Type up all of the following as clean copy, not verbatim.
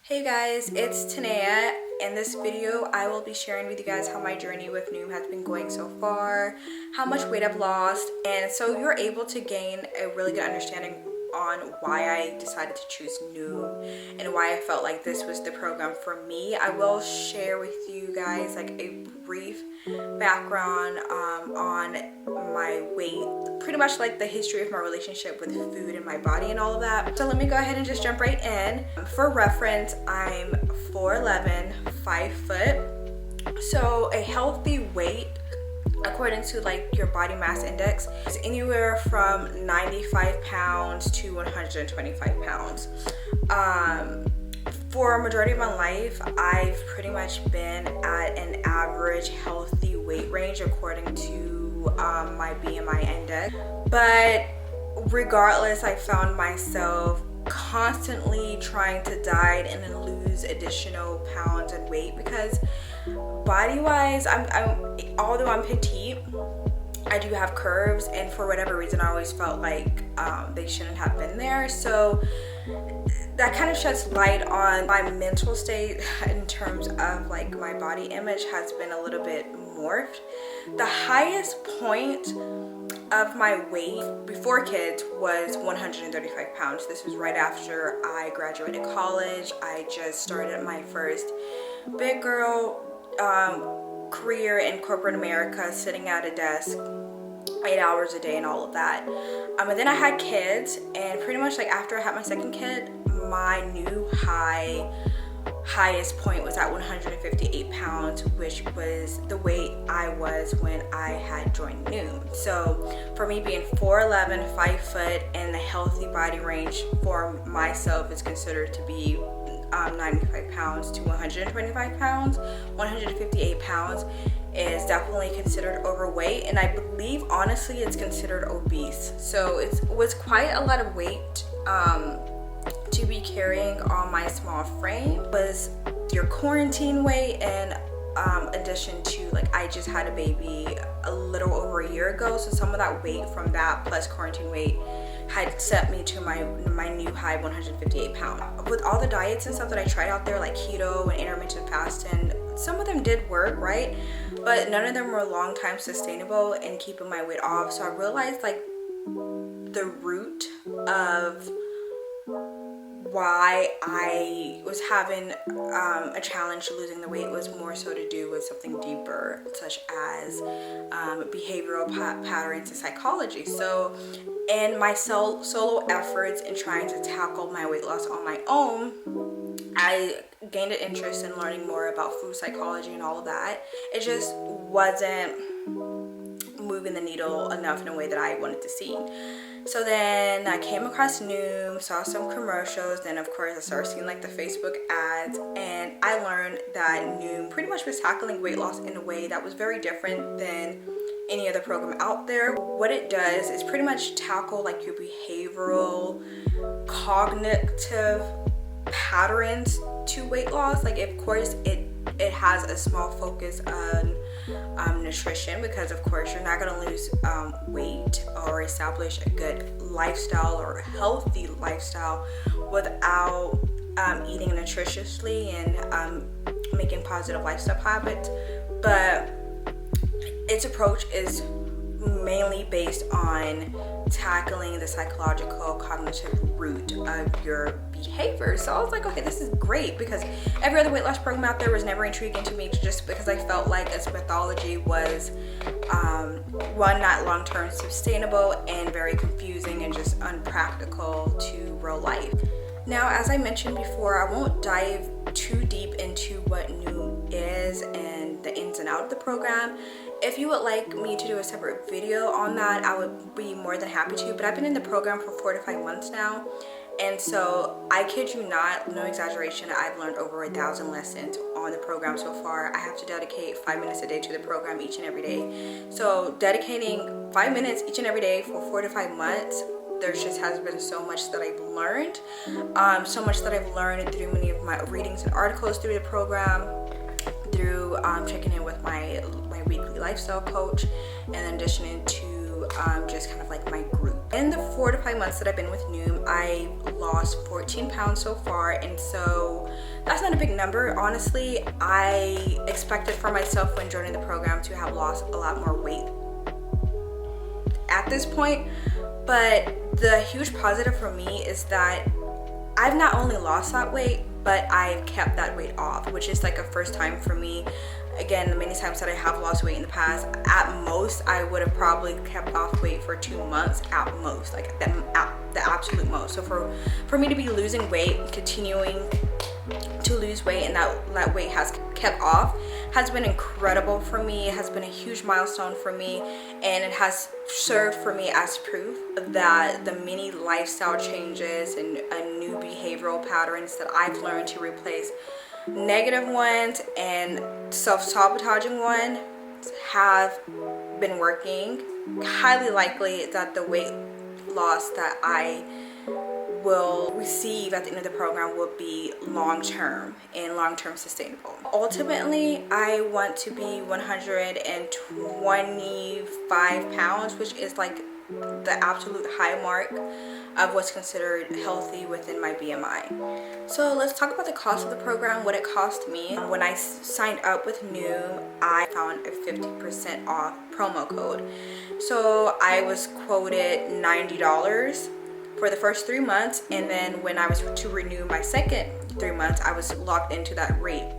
Hey guys, it's Tanea. In this video, I will be sharing with you guys how my journey with Noom has been going so far, how much weight I've lost, and so you're able to gain a really good understanding on why I decided to choose Noom and why I felt like this was the program for me. I will share with you guys like a brief background on my weight, pretty much like the history of my relationship with food and my body and all of that. So let me go ahead and just jump right in. For reference, I'm 4'11", 5 foot. So a healthy weight, according to like your body mass index, is anywhere from 95 pounds to 125 pounds. For a majority of my life, I've pretty much been at an average healthy weight range according to my BMI index. But regardless, I found myself constantly trying to diet and then lose additional pounds and weight because body-wise, although I'm petite, I do have curves, and for whatever reason, I always felt like they shouldn't have been there. So that kind of sheds light on my mental state in terms of like my body image has been a little bit morphed. The highest point of my weight before kids was 135 pounds. This was right after I graduated college. I just started my first big girl career in corporate America, sitting at a desk 8 hours a day and all of that. And then I had kids, and pretty much like after I had my second kid, my new highest point was at 158 pounds, which was the weight I was when I had joined Noom. So for me, being 4'11", 5 foot, and the healthy body range for myself is considered to be 95 pounds to 125 pounds. 158 pounds is definitely considered overweight, and I believe honestly it's considered obese. So it was quite a lot of weight to be carrying on my small frame. It was your quarantine weight, and addition to like I just had a baby a little over a year ago, so some of that weight from that plus quarantine weight had set me to my new high 158 pounds. With all the diets and stuff that I tried out there, like keto and intermittent fasting, some of them did work, right? But none of them were long time sustainable in keeping my weight off. So I realized like the root of why I was having a challenge losing the weight was more so to do with something deeper, such as behavioral patterns and psychology. So in my solo efforts in trying to tackle my weight loss on my own, I gained an interest in learning more about food psychology and all of that. It just wasn't moving the needle enough in a way that I wanted to see. So then I came across Noom, saw some commercials, then of course I started seeing like the Facebook ads, and I learned that Noom pretty much was tackling weight loss in a way that was very different than any other program out there. What it does is pretty much tackle like your behavioral, cognitive patterns to weight loss. Like of course it has a small focus on nutrition, because of course you're not going to lose weight or establish a good lifestyle or healthy lifestyle without eating nutritiously and making positive lifestyle habits. But its approach is mainly based on tackling the psychological cognitive root of your behavior. So I was like, okay, this is great, because every other weight loss program out there was never intriguing to me, just because I felt like its methodology was one, not long-term sustainable, and very confusing and just unpractical to real life. Now, as I mentioned before, I won't dive too deep into what Noom is and the ins and outs of the program. If you would like me to do a separate video on that, I would be more than happy to. But I've been in the program for 4 to 5 months now, and so I kid you not, no exaggeration, I've learned over 1,000 lessons on the program so far. I have to dedicate 5 minutes a day to the program each and every day. So dedicating 5 minutes each and every day for 4 to 5 months, there just has been so much that I've learned. So much that I've learned through many of my readings and articles through the program, through checking in with my weekly lifestyle coach, and in addition to just kind of like my group. In the 4 to 5 months that I've been with Noom, I lost 14 pounds so far, and so That's not a big number. Honestly, I expected for myself when joining the program to have lost a lot more weight at this point. But the huge positive for me is that I've not only lost that weight, but I've kept that weight off, which is like a first time for me. Again, the many times that I have lost weight in the past, at most, I would have probably kept off weight for 2 months at most, like the absolute most. So for me to be losing weight, continuing to lose weight, and that weight has kept off, has been incredible for me. It has been a huge milestone for me, and it has served for me as proof that the many lifestyle changes and new behavioral patterns that I've learned to replace negative ones and self-sabotaging ones have been working. Highly likely that the weight loss that I will receive at the end of the program will be long-term and long-term sustainable. Ultimately, I want to be 125 pounds, which is like the absolute high mark of what's considered healthy within my BMI. So let's talk about the cost of the program, what it cost me. When I signed up with Noom, I found a 50% off promo code. So I was quoted $90 for the first 3 months, and then when I was to renew my second 3 months, I was locked into that rate.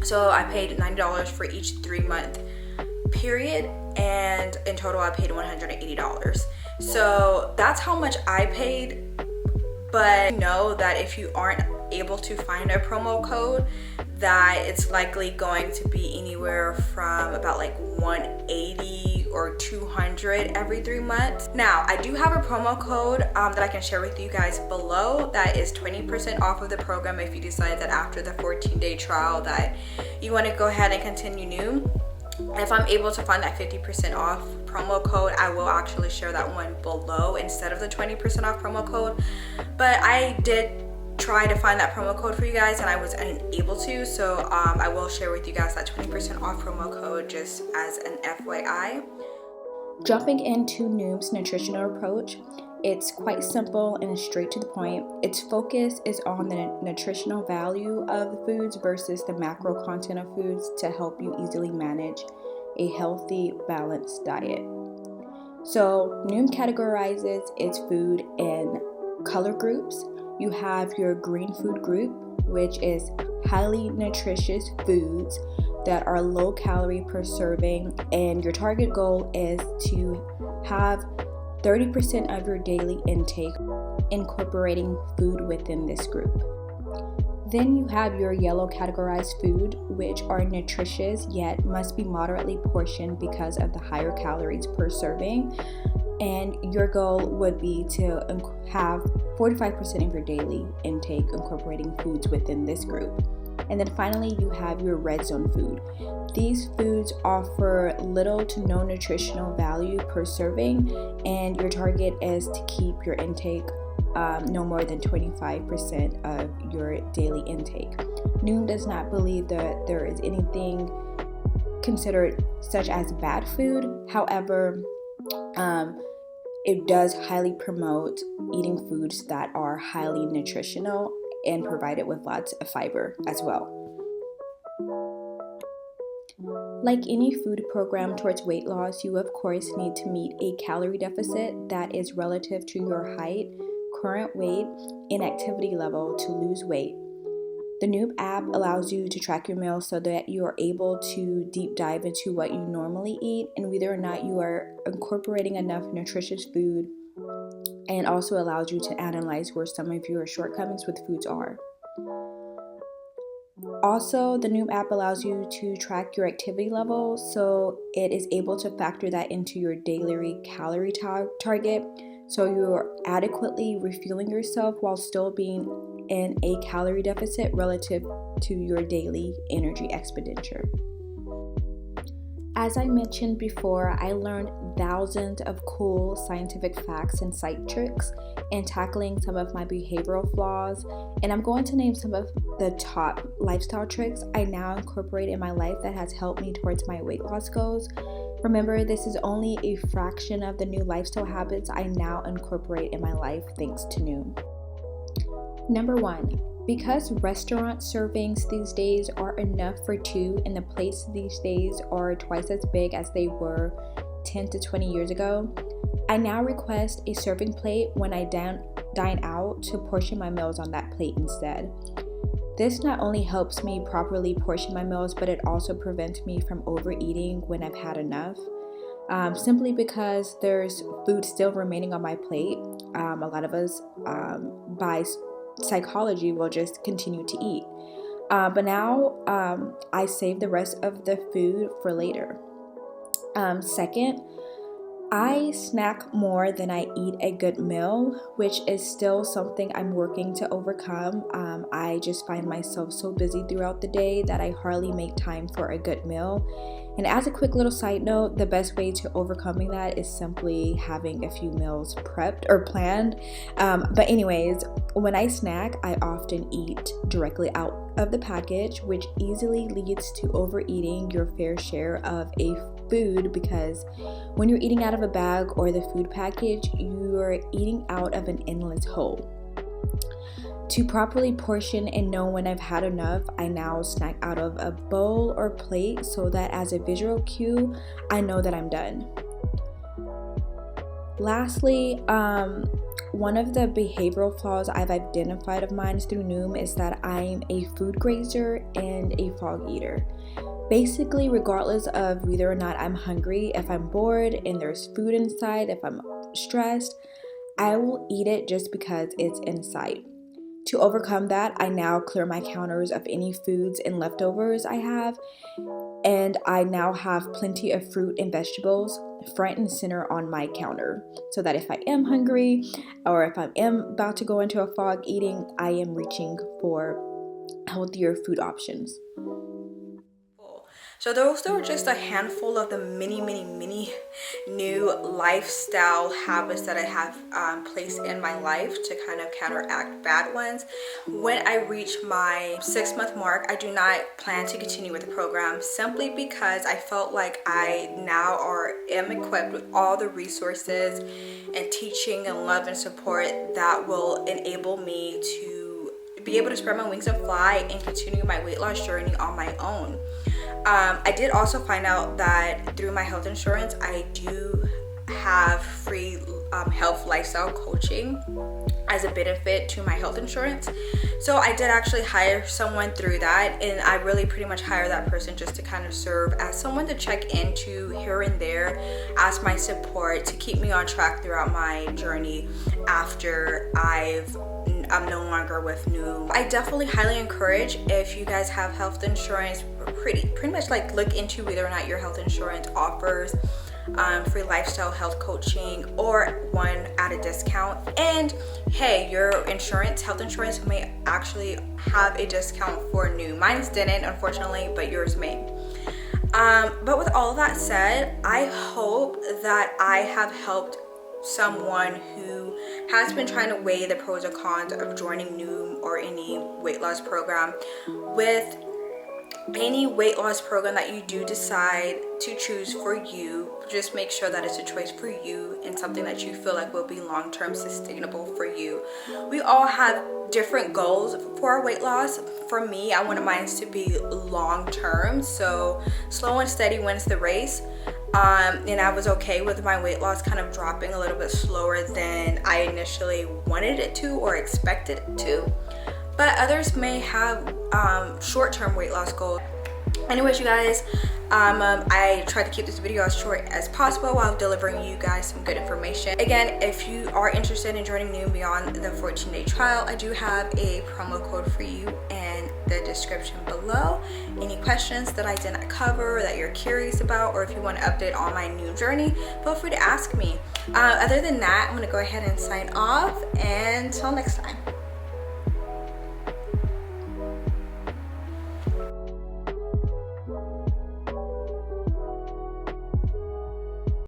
So I paid $90 for each 3-month period, and in total I paid $180. So that's how much I paid. But know that if you aren't able to find a promo code, that it's likely going to be anywhere from about like $180 or $200 every 3 months. Now, I do have a promo code that I can share with you guys below that is 20% off of the program if you decide that after the 14-day trial that you want to go ahead and continue Noom. If I'm able to find that 50% off promo code, I will actually share that one below instead of the 20% off promo code. But I did try to find that promo code for you guys and I was unable to, so I will share with you guys that 20% off promo code just as an FYI. Jumping into Noom's nutritional approach, it's quite simple and straight to the point. Its focus is on the nutritional value of the foods versus the macro content of foods to help you easily manage a healthy, balanced diet. So Noom categorizes its food in color groups. You have your green food group, which is highly nutritious foods that are low calorie per serving, and your target goal is to have 30% of your daily intake incorporating food within this group. Then you have your yellow categorized food, which are nutritious yet must be moderately portioned because of the higher calories per serving. And your goal would be to have 45% of your daily intake incorporating foods within this group. And then finally, you have your red zone food. These foods offer little to no nutritional value per serving, and your target is to keep your intake no more than 25% of your daily intake. Noom does not believe that there is anything considered such as bad food. However, it does highly promote eating foods that are highly nutritional and provided with lots of fiber as well. Like any food program towards weight loss, you of course need to meet a calorie deficit that is relative to your height, current weight, and activity level to lose weight. The Noom app allows you to track your meals so that you are able to deep dive into what you normally eat and whether or not you are incorporating enough nutritious food, and also allows you to analyze where some of your shortcomings with foods are. Also, the Noom app allows you to track your activity level, so it is able to factor that into your daily calorie target, so you're adequately refueling yourself while still being in a calorie deficit relative to your daily energy expenditure. As I mentioned before, I learned thousands of cool scientific facts and site tricks in tackling some of my behavioral flaws, and I'm going to name some of the top lifestyle tricks I now incorporate in my life that has helped me towards my weight loss goals. Remember, this is only a fraction of the new lifestyle habits I now incorporate in my life thanks to Noom. Number 1, Because restaurant servings these days are enough for two and the plates these days are twice as big as they were 10 to 20 years ago, I now request a serving plate when I dine out to portion my meals on that plate instead. This not only helps me properly portion my meals, but it also prevents me from overeating when I've had enough. Simply because there's food still remaining on my plate. A lot of us, by psychology, will just continue to eat. But now I save the rest of the food for later. Second, I snack more than I eat a good meal, which is still something I'm working to overcome. I just find myself so busy throughout the day that I hardly make time for a good meal. And as a quick little side note, the best way to overcoming that is simply having a few meals prepped or planned. But anyways, when I snack, I often eat directly out of the package, which easily leads to overeating your fair share of a food, because when you're eating out of a bag or the food package, you're eating out of an endless hole. To properly portion and know when I've had enough, I now snack out of a bowl or plate so that as a visual cue, I know that I'm done. Lastly, one of the behavioral flaws I've identified of mine through Noom is that I'm a food grazer and a fog eater. Basically, regardless of whether or not I'm hungry, if I'm bored and there's food inside, if I'm stressed, I will eat it just because it's in sight. To overcome that, I now clear my counters of any foods and leftovers I have, and I now have plenty of fruit and vegetables front and center on my counter, so that if I am hungry or if I am about to go into a fog eating, I am reaching for healthier food options. So those were just a handful of the many new lifestyle habits that I have placed in my life to kind of counteract bad ones. When I reach my 6-month mark, I do not plan to continue with the program, simply because I felt like I now am equipped with all the resources and teaching and love and support that will enable me to be able to spread my wings and fly and continue my weight loss journey on my own. I did also find out that through my health insurance, I do have free health lifestyle coaching as a benefit to my health insurance. So I did actually hire someone through that, and I really pretty much hire that person just to kind of serve as someone to check into here and there as my support to keep me on track throughout my journey after I'm no longer with Noom. I definitely highly encourage, if you guys have health insurance, pretty much like look into whether or not your health insurance offers free lifestyle health coaching or one at a discount. And hey, your health insurance may actually have a discount for Noom. Mine didn't, unfortunately, but yours may. But with all of that said, I hope that I have helped someone who has been trying to weigh the pros and cons of joining Noom or any weight loss program. With any weight loss program that you do decide to choose for you, just make sure that it's a choice for you and something that you feel like will be long-term sustainable for you. We all have different goals for our weight loss. For me, I wanted mine to be long-term, so slow and steady wins the race. And I was okay with my weight loss kind of dropping a little bit slower than I initially wanted it to or expected it to. But others may have short-term weight loss goals. Anyways, you guys, I tried to keep this video as short as possible while delivering you guys some good information. Again, if you are interested in joining Noom beyond the 14-day trial, I do have a promo code for you in the description below. Any questions that I did not cover or that you're curious about, or if you want an update on my Noom journey, feel free to ask me. Other than that, I'm going to go ahead and sign off, and until next time.